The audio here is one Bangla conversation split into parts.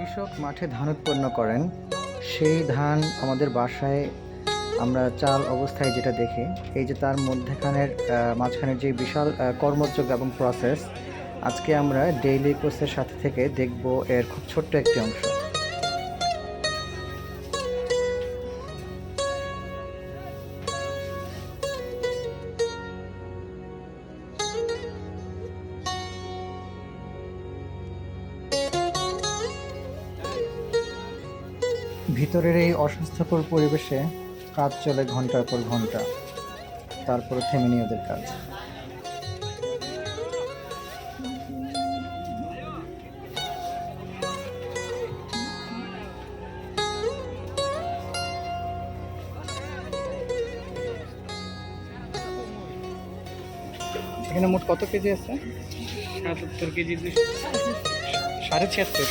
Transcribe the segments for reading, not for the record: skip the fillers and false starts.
কৃষক মাঠে ধান উৎপন্ন করেন, সেই ধান আমাদের বাসায় আমরা চাল অবস্থায় যেটা দেখি, এই যে তার মাঝখানের যে বিশাল কর্মযোগ এবং প্রসেস, আজকে আমরা ডেইলি কোর্সের সাথে থেকে দেখব এর খুব ছোট্ট একটি অংশ। ভিতরের এই অস্বাস্থ্যকর পরিবেশে কাজ চলে ঘন্টার পর ঘন্টা, তারপরে থেমে নেই ওদের কাজ। এখানে মোট কত কেজি আছে? ৭৭ কেজি, 76.5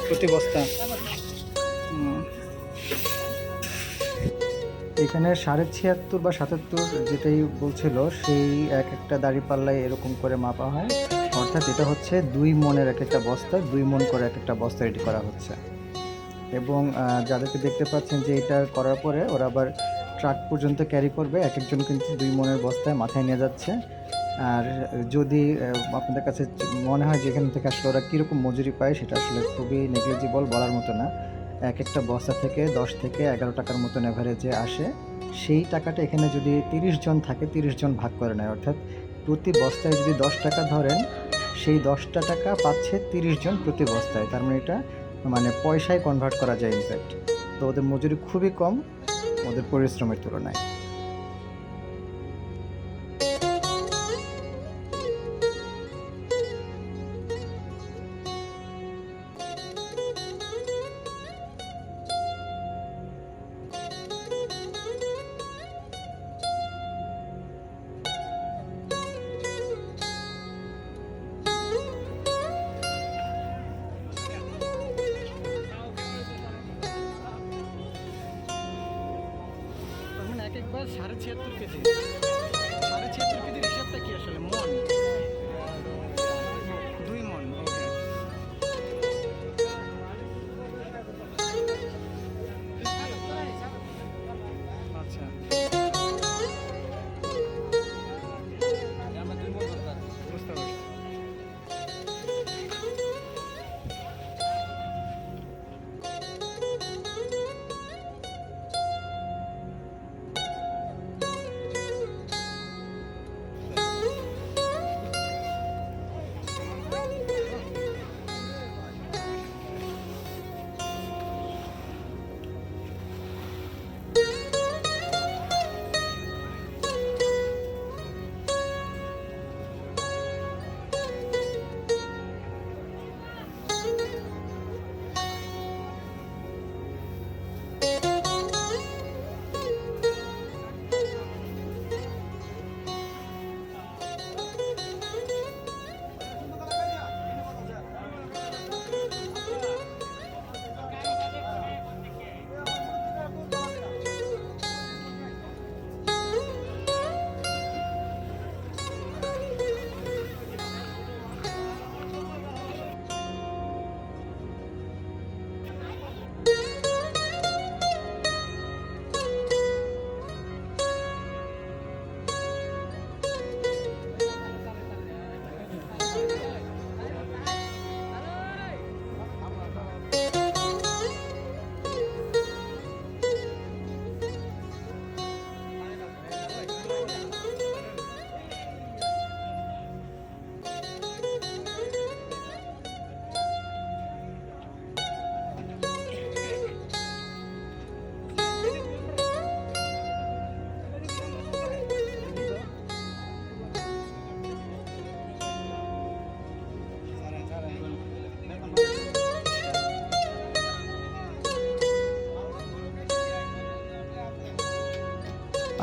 প্রতি বস্তা। এখানে 76.5 বা 77 যেটাই বলছিল, সেই এক একটা দাঁড়িপাল্লায় এরকম করে মাপা হয়, অর্থাৎ এটা হচ্ছে 2 মনের এক একটা বস্তা, 2 মন করে এক একটা বস্তা রেডি করা হচ্ছে। এবং যাদেরকে দেখতে পাচ্ছেন যে এটা করার পরে ওরা আবার ট্রাক পর্যন্ত ক্যারি করবে, এক একজন কিন্তু 2 মনের বস্তায় মাথায় নিয়ে যাচ্ছে। আর যদি আপনাদের কাছে মনে হয় যে এখান থেকে আসলে ওরা কীরকম মজুরি পায়, সেটা আসলে খুবই নেগলিজিবল, বলার মতো না। এক একটা বস্তা থেকে 10 থেকে 11 টাকার মতন অ্যাভারেজে আসে। সেই টাকাটা এখানে যদি 30 জন থাকে, 30 জন ভাগ করে নেয়, অর্থাৎ প্রতি বস্তায় যদি 10 টাকা ধরেন, সেই 10টা টাকা পাচ্ছে 30 জন প্রতি বস্তায়। তার মানে এটা পয়সায় কনভার্ট করা যায় ইনফ্যাক্ট। তো ওদের মজুরি খুবই কম ওদের পরিশ্রমের তুলনায়। একবার 76.5 কেজি, 76.5 কেজির হিসাবটা কি আসলে? মন, 2 মন। আচ্ছা, বুঝতে পারছি।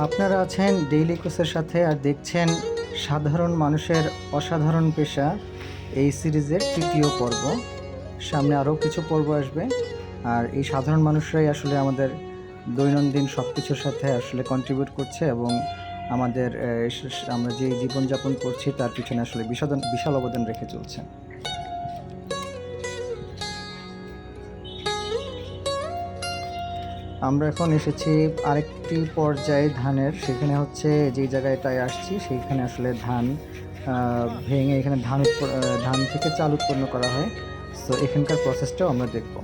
আপনারা আছেন ডেইলি কোর্সের সাথে আর দেখছেন সাধারণ মানুষের অসাধারণ পেশা, এই সিরিজের 3য় পর্ব। সামনে আরও কিছু পর্ব আসবে, আর এই সাধারণ মানুষরাই আসলে আমাদের দৈনন্দিন সব কিছুর সাথে আসলে কন্ট্রিবিউট করছে এবং আমাদের আমরা যে জীবনযাপন করছি তার পিছনে আসলে বিশাল অবদান রেখে চলছে। আমরা এখন এসেছি আরেকটি পর্যায়ে ধানের, সেখানে হচ্ছে যেই জায়গাটায় আসছি সেইখানে আসলে ধান ভেঙে এখানে ধান থেকে চাল উৎপন্ন করা হয়। সো এখানকার প্রসেসটাও আমরা দেখব।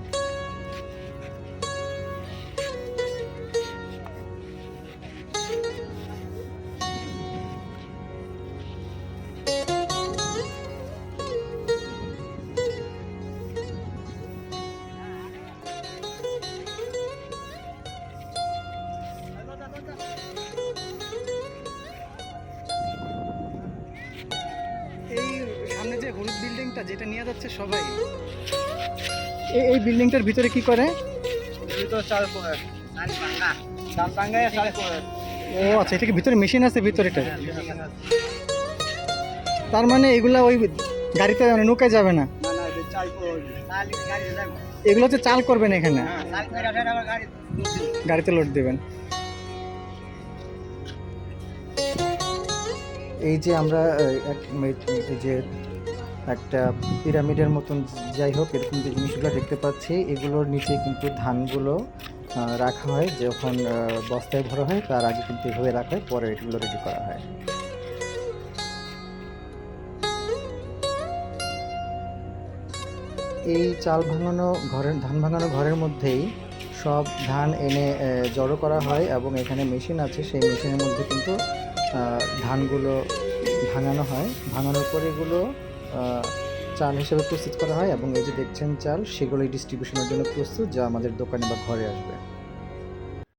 এই সামনে যে হলুদ বিল্ডিংটা যেটা নিয়ে যাচ্ছে সবাই, এই বিল্ডিংটার ভিতরে কি করে? ও আচ্ছা, এটা কি ভিতরে মেশিন আছে ভিতরেটা? তার মানে এগুলা ওই গাড়িতে মানে নৌকায় যাবে না, এগুলো হচ্ছে চাল করবেন এখানে, গাড়িতে লোড দেবেন। এই যে আমরা এই যে একটা পিরামিডের মতন যাই হোক এরকম যে জিনিসগুলো দেখতে পাচ্ছি, এগুলোর নিচে কিন্তু ধানগুলো রাখা হয়। যখন বস্তায় ভরা হয় তার আগে কিন্তু এভাবে রাখা হয়, পরে এগুলো রেডি করা হয়। এই ধান ভাঙানো ঘরের মধ্যেই সব ধান এনে জড়ো করা হয় এবং এখানে মেশিন আছে, সেই মেশিনের মধ্যে কিন্তু ধানগুলো ভাঙানো হয়। ভাঙানোর পরে এগুলো চাল হিসেবে প্রস্তুত করা হয় এবং এই যে দেখছেন চাল, সেগুলোই ডিস্ট্রিবিউশনের জন্য প্রস্তুত, যা আমাদের দোকানে বা ঘরে আসবে।